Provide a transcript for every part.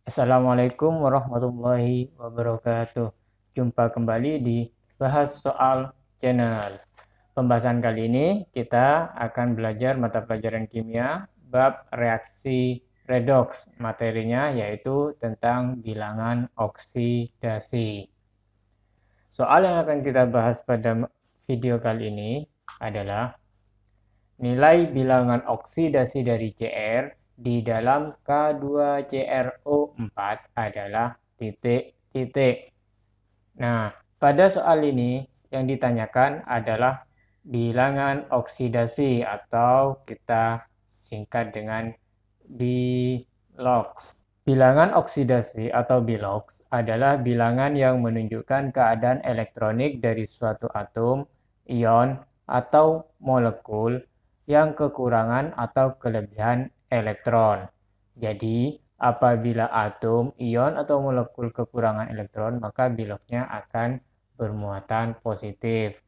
Assalamualaikum warahmatullahi wabarakatuh. Jumpa kembali di Bahas Soal Channel. Pembahasan kali ini kita akan belajar mata pelajaran kimia bab reaksi redoks. Materinya yaitu tentang bilangan oksidasi. Soal yang akan kita bahas pada video kali ini adalah nilai bilangan oksidasi dari Cr di dalam K2CrO4 adalah titik-titik. Nah, pada soal ini yang ditanyakan adalah bilangan oksidasi atau kita singkat dengan Bilox. Bilangan oksidasi atau Bilox adalah bilangan yang menunjukkan keadaan elektronik dari suatu atom, ion, atau molekul yang kekurangan atau kelebihan elektron. Jadi, apabila atom, ion, atau molekul kekurangan elektron, maka Biloxnya akan bermuatan positif.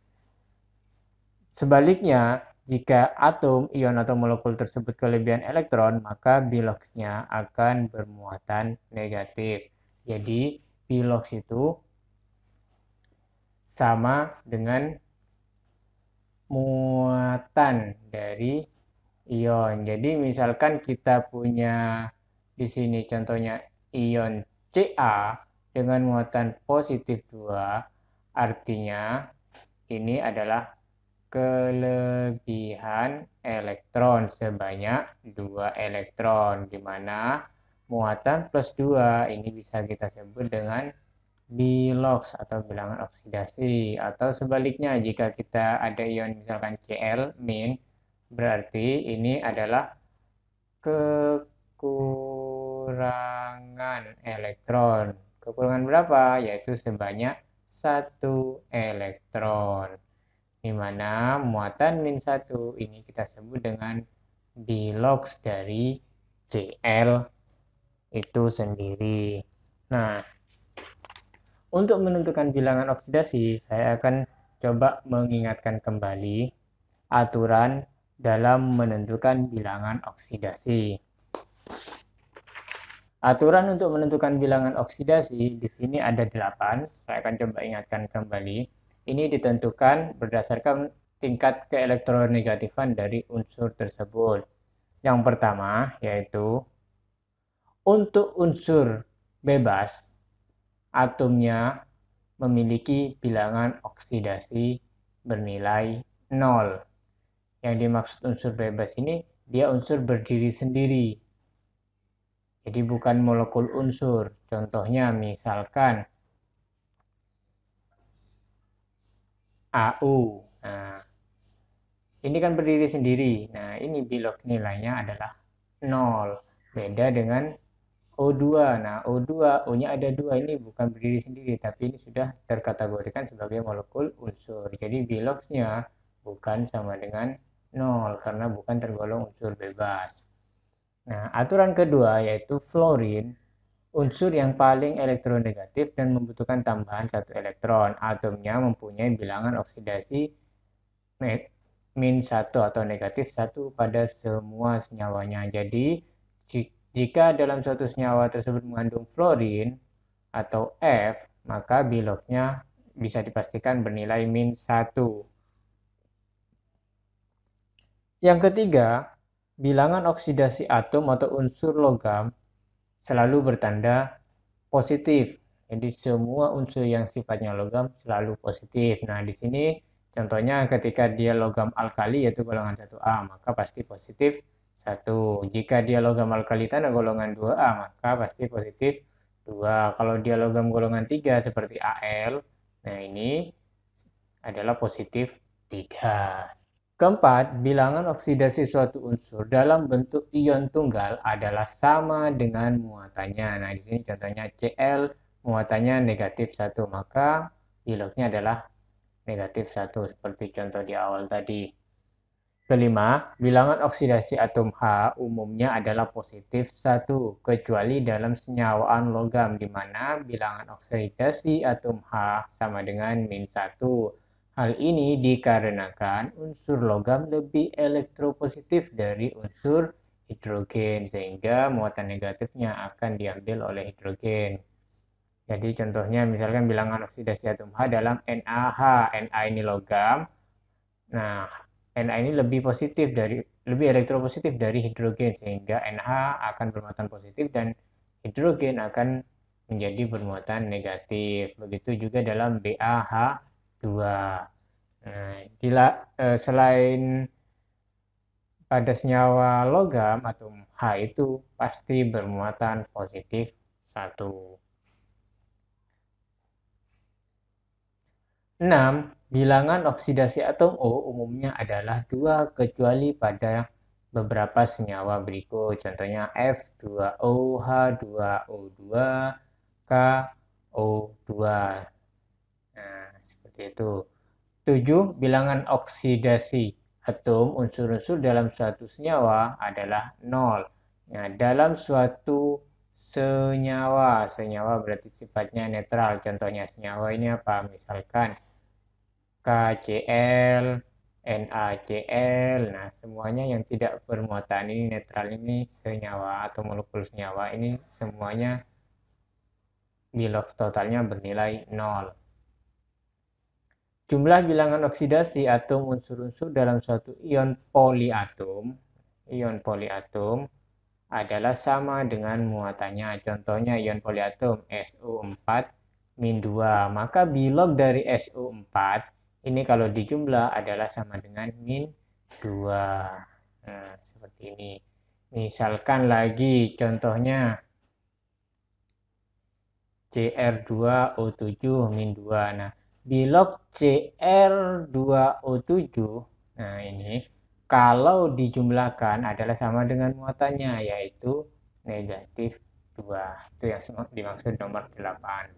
Sebaliknya, jika atom, ion, atau molekul tersebut kelebihan elektron, maka Biloxnya akan bermuatan negatif. Jadi, Bilox itu sama dengan muatan dari ion. Jadi, misalkan kita punya di sini contohnya ion Ca dengan muatan positif 2, artinya ini adalah kelebihan elektron sebanyak 2 elektron, di mana muatan plus 2 ini bisa kita sebut dengan Bilox atau bilangan oksidasi. Atau sebaliknya, jika kita ada ion misalkan Cl min, berarti ini adalah kekurangan elektron. Kekurangan berapa? Yaitu sebanyak 1 elektron, di mana muatan min 1 ini kita sebut dengan Bilox dari Cl itu sendiri. Nah, untuk menentukan bilangan oksidasi, saya akan coba mengingatkan kembali aturan dalam menentukan bilangan oksidasi. Aturan untuk menentukan bilangan oksidasi di sini ada 8. Saya akan coba ingatkan kembali. Ini ditentukan berdasarkan tingkat keelektronegatifan dari unsur tersebut. Yang pertama yaitu untuk unsur bebas, atomnya memiliki bilangan oksidasi bernilai 0. Yang dimaksud unsur bebas ini, dia unsur berdiri sendiri. Jadi bukan molekul unsur. Contohnya misalkan AU. Nah, ini kan berdiri sendiri. Nah, ini Bilox nilainya adalah 0. Beda dengan O2. Nah, O2, O-nya ada 2. Ini bukan berdiri sendiri, tapi ini sudah terkategorikan sebagai molekul unsur. Jadi Biloxnya bukan sama dengan 0 karena bukan tergolong unsur bebas. Nah, aturan kedua yaitu fluorin, unsur yang paling elektronegatif dan membutuhkan tambahan 1 elektron. Atomnya mempunyai bilangan oksidasi min 1 atau negatif 1 pada semua senyawanya. Jadi, jika dalam suatu senyawa tersebut mengandung fluorin atau F, maka Biloxnya bisa dipastikan bernilai min 1. Yang ketiga, bilangan oksidasi atom atau unsur logam selalu bertanda positif. Jadi semua unsur yang sifatnya logam selalu positif. Nah, di sini contohnya ketika dia logam alkali yaitu golongan 1A, maka pasti positif 1. Jika dia logam alkali tanah golongan 2A, maka pasti positif 2. Kalau dia logam golongan 3 seperti Al, nah ini adalah positif 3. Keempat, bilangan oksidasi suatu unsur dalam bentuk ion tunggal adalah sama dengan muatannya. Nah, di sini contohnya Cl, muatannya negatif 1, maka Biloxnya adalah negatif 1, seperti contoh di awal tadi. Kelima, bilangan oksidasi atom H umumnya adalah positif 1, kecuali dalam senyawaan logam, di mana bilangan oksidasi atom H sama dengan min 1. Hal ini dikarenakan unsur logam lebih elektropositif dari unsur hidrogen, sehingga muatan negatifnya akan diambil oleh hidrogen. Jadi contohnya misalkan bilangan oksidasi atom H dalam NaH. Na ini logam. Nah, Na ini lebih elektropositif dari hidrogen, sehingga NH akan bermuatan positif dan hidrogen akan menjadi bermuatan negatif. Begitu juga dalam BaH2. Nah, selain pada senyawa logam, atom H itu pasti bermuatan positif 1. 6. Bilangan oksidasi atom O umumnya adalah 2 kecuali pada beberapa senyawa berikut. Contohnya F2O, H2O2, KO2. Nah, seperti itu. 7. Bilangan oksidasi atom unsur-unsur dalam suatu senyawa adalah 0. Nah, dalam suatu senyawa berarti sifatnya netral. Contohnya senyawa ini apa? Misalkan KCl, NaCl. Nah, semuanya yang tidak bermuatan ini netral, ini senyawa atau molekul senyawa ini semuanya Bilox totalnya bernilai 0. Jumlah bilangan oksidasi atom unsur-unsur dalam suatu ion poliatom adalah sama dengan muatannya. Contohnya ion poliatom SO4-2. Maka bilog dari SO4 ini kalau dijumlah adalah sama dengan -2. Nah, seperti ini. Misalkan lagi contohnya Cr2O7-2. Nah, bilog Cr2O7, nah ini kalau dijumlahkan adalah sama dengan muatannya, yaitu -2. Itu yang dimaksud nomor 8.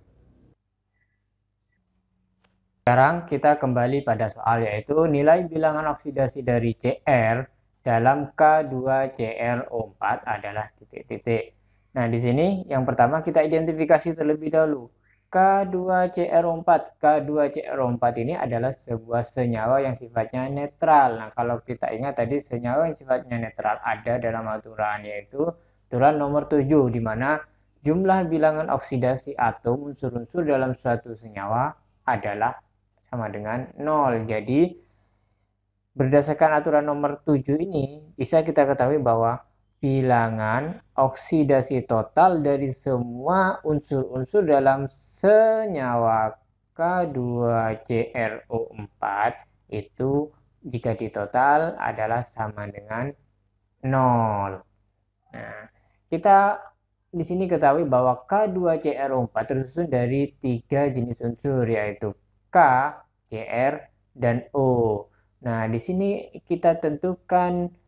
Sekarang kita kembali pada soal, yaitu nilai bilangan oksidasi dari Cr dalam K2CrO4 adalah titik-titik. Nah, di sini yang pertama kita identifikasi terlebih dahulu. K2CrO4 ini adalah sebuah senyawa yang sifatnya netral. Nah, kalau kita ingat tadi senyawa yang sifatnya netral ada dalam aturan, yaitu aturan nomor 7, di mana jumlah bilangan oksidasi atom unsur-unsur dalam suatu senyawa adalah sama dengan 0. Jadi, berdasarkan aturan nomor 7 ini, bisa kita ketahui bahwa bilangan oksidasi total dari semua unsur-unsur dalam senyawa K2CrO4 itu jika ditotal adalah sama dengan 0. Nah, kita di sini ketahui bahwa K2CrO4 tersusun dari 3 jenis unsur, yaitu K, Cr, dan O. Nah, di sini kita tentukan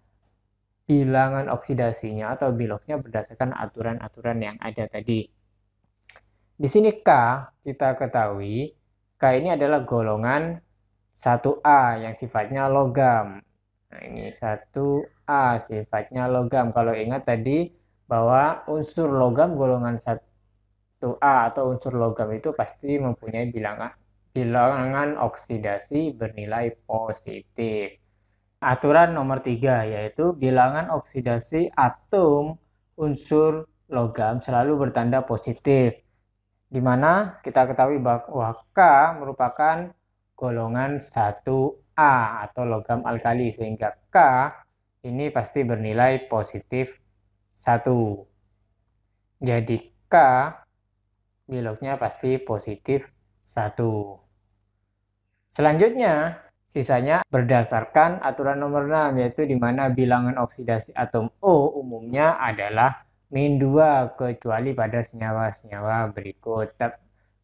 bilangan oksidasinya atau biloxnya berdasarkan aturan-aturan yang ada tadi. Di sini K, kita ketahui K ini adalah golongan 1A yang sifatnya logam. Nah, ini 1A sifatnya logam. Kalau ingat tadi bahwa unsur logam golongan 1A atau unsur logam itu pasti mempunyai bilangan oksidasi bernilai positif. Aturan nomor 3 yaitu bilangan oksidasi atom unsur logam selalu bertanda positif, di mana kita ketahui bahwa K merupakan golongan 1A atau logam alkali, sehingga K ini pasti bernilai positif 1. Jadi K bilognya pasti positif 1. Selanjutnya, sisanya berdasarkan aturan nomor 6, yaitu di mana bilangan oksidasi atom O umumnya adalah -2 kecuali pada senyawa-senyawa berikut.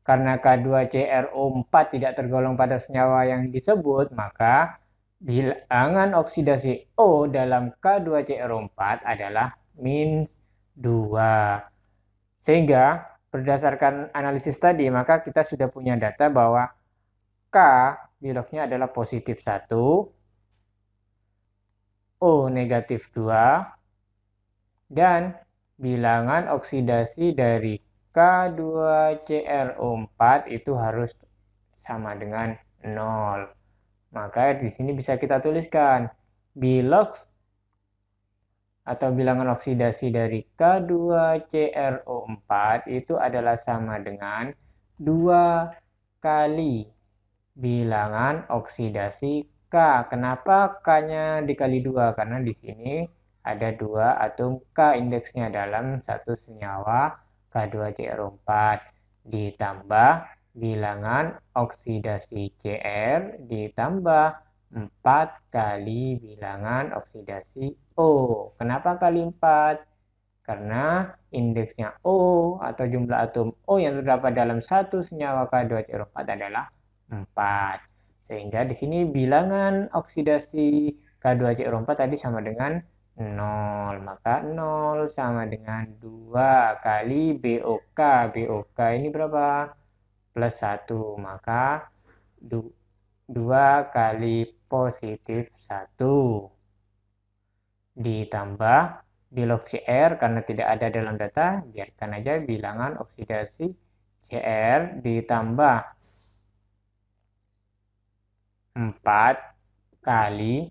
Karena K2CrO4 tidak tergolong pada senyawa yang disebut, maka bilangan oksidasi O dalam K2CrO4 adalah -2. Sehingga berdasarkan analisis tadi, maka kita sudah punya data bahwa K bilognya adalah positif 1, O negatif 2, dan bilangan oksidasi dari K2CrO4 itu harus sama dengan 0. Maka di sini bisa kita tuliskan bilox atau bilangan oksidasi dari K2CrO4 itu adalah sama dengan 2 kali bilangan oksidasi K. Kenapa K-nya dikali 2? Karena di sini ada 2 atom K indeksnya dalam satu senyawa K2CrO4 ditambah bilangan oksidasi Cr ditambah 4 kali bilangan oksidasi O. Kenapa kali 4? Karena indeksnya O atau jumlah atom O yang terdapat dalam satu senyawa K2CrO4 adalah 4. Sehingga di sini bilangan oksidasi K2CrO4 tadi sama dengan 0. Maka 0 sama dengan 2 kali BOK. BOK ini berapa? Plus 1. Maka 2 kali positif 1. Ditambah di log Cr karena tidak ada dalam data, biarkan aja bilangan oksidasi Cr ditambah 4 kali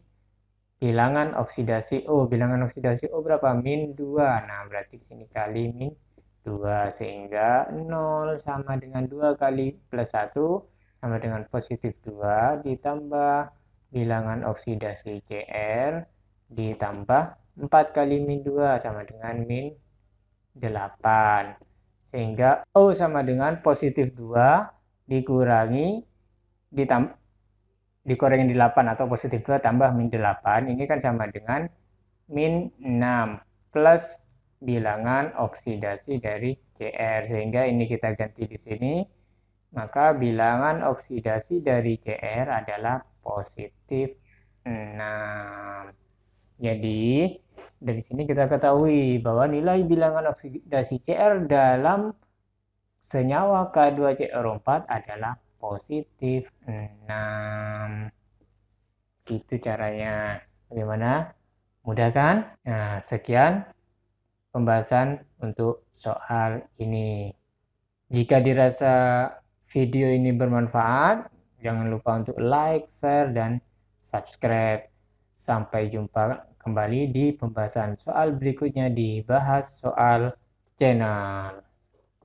bilangan oksidasi O. Bilangan oksidasi O berapa? Min 2. Nah, berarti di sini kali min 2. Sehingga 0 sama dengan 2 kali plus 1 sama dengan positif 2 ditambah bilangan oksidasi Cr ditambah 4 kali min 2 sama dengan min 8. Sehingga O sama dengan positif 2 dikurangi dikurangin 8 atau positif 2 tambah min 8. Ini kan sama dengan min 6 plus bilangan oksidasi dari Cr. Sehingga ini kita ganti di sini. Maka bilangan oksidasi dari Cr adalah positif 6. Jadi, dari sini kita ketahui bahwa nilai bilangan oksidasi Cr dalam senyawa K2CrO4 adalah positif 6. Itu caranya. Bagaimana? Mudah kan? Nah, sekian pembahasan untuk soal ini. Jika dirasa video ini bermanfaat, jangan lupa untuk like, share, dan subscribe. Sampai jumpa kembali di pembahasan soal berikutnya di Bahas Soal Channel.